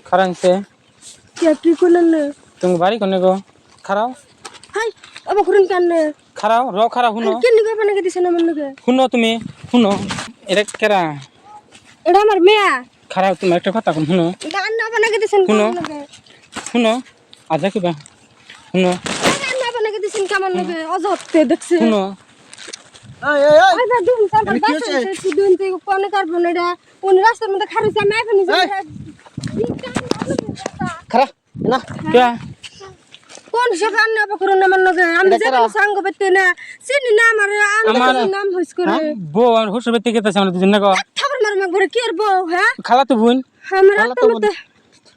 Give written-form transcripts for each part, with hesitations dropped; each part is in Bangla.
খারানছে কে কি করলেন না তুমি বাড়ি কোনে গো খারাও হাই আবার করুন কেন খারাও র খারাও শুনো কেন নিকে বানাকে দিছেন আমার লগে শুনো তুমি শুনো এটা কেরা এটা আমার মেয়া খারাও তুমি একটা কথা কোন শুনো গান না বানাকে দিছেন শুনো। কেমন লগে শুনো আজা কিবা শুনো গান না বানাকে দিছেন কেমন লগে অজতে দেখছে শুনো এই এই এই আই না দুম তারপর কি বাসে হচ্ছে? সুদুন তে কোন কারবো না এটা কোন রাস্তার মধ্যে খারিছে আমি এখনই এই। খারা না কে কোন সে গান না করুন আমার লগে আমি এটা যেন কারা? সঙ্গ পেতে না চিনি না আমার আমার- নাম হইছ করে বউ আর হুসুর বেতে কেতেছে আমরা দুজন না গো থাবার মার মার ঘরে কি আর বউ হ্যাঁ খালা তো বোন আমার খালা তো তো মতে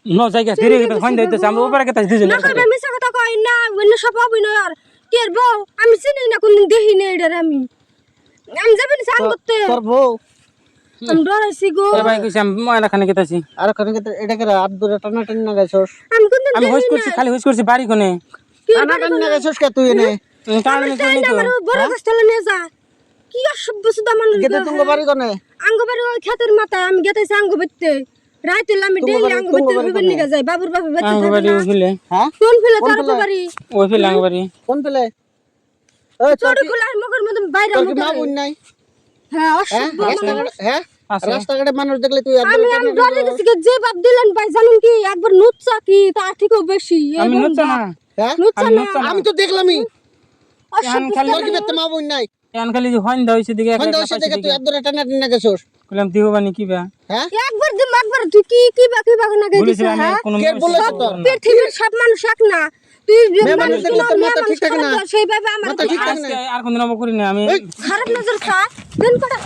ন জায়গা ফিরে গেতে ফাইন দিতেছে আমরা উপরে কেতেছে দুজন না কইবে মিছা কথা কই না অন্য সব অভিনয় আর কি আর বউ আমি চিনি না কোনদিন দেখি না এটা আমি যাবেন সাং করতে তোর বউ আমি ডরাইছি গো এ ভাই কইছি আমি ময়না খানে কেতেছি আর ওখানে এটা করে হাত ধরে টানা টানা গেছস আমি কোনদিন আমি হুস করছি খালি হুস করছি বাড়ি কোনে টানা টানা গেছস কে তুই এনে কারণ আমি কইনি তো আমার বড় গাছতলা নিয়ে যা কি অসভ্য সুদা মানুষ গেতে তুমি বাড়ি কোনে আঙ্গবাড়ি ওই ক্ষেতের মাথায় আমি গেতেছি আঙ্গ বেতে রাইতে আমি ডেইলি আঙ্গ বেতে হইবেন নিগা যাই বাবুর বাপে বেতে আঙ্গ বাড়ি ওই ফিলে হ্যাঁ কোন ফেলে তার বাড়ি ওই ফিলে আঙ্গ বাড়ি কোন পেলে এই তোর চড়ি খোলার মুখের মধ্যে বাইরে তোর কি মুখে মা বোন নাই হ্যাঁ হ্যাঁ অসভ্য রাস্তাঘাটে হ্যাঁ আছে। রাস্তাঘাটে মানুষ দেখলে তুই হাত আমি ধরে আমি টানা ডরে গেছি যে বাপ দিলেন ভাই জানেন কি একবার নুচ্চা কি তার থেকেও বেশি আমি নুচ্ছা না হ্যাঁ নুচ্চা আমি না নুচ্ছা না আমি তো দেখলামই এখন খালি তোর কি বেতে মা বোন নাই এখন খালি যে হইন দাও হইছে দিকে ফোন দাও সে দেখে তুই হাত ধরে টানা টানা গেছস কইলাম দিও বানি কি বা হ্যাঁ একবার দিম একবার তুই কি বাকি না গেছিস বলেছিলাম আমি হ্যাঁ কোনো কে বলেছে তো? পৃথিবীর সব মানুষ এক না তুই মেয়ে মানুষ মানুষ দেখলে তোর মেয়ে মাথা মানুষ ঠিক থাকে না। খারাপ সেইভাবে আমার মাথা ঠিক থাকে না আজকে আর কোনদিন অব করি না আমি এই, খারাপ নজর খা দেন কটা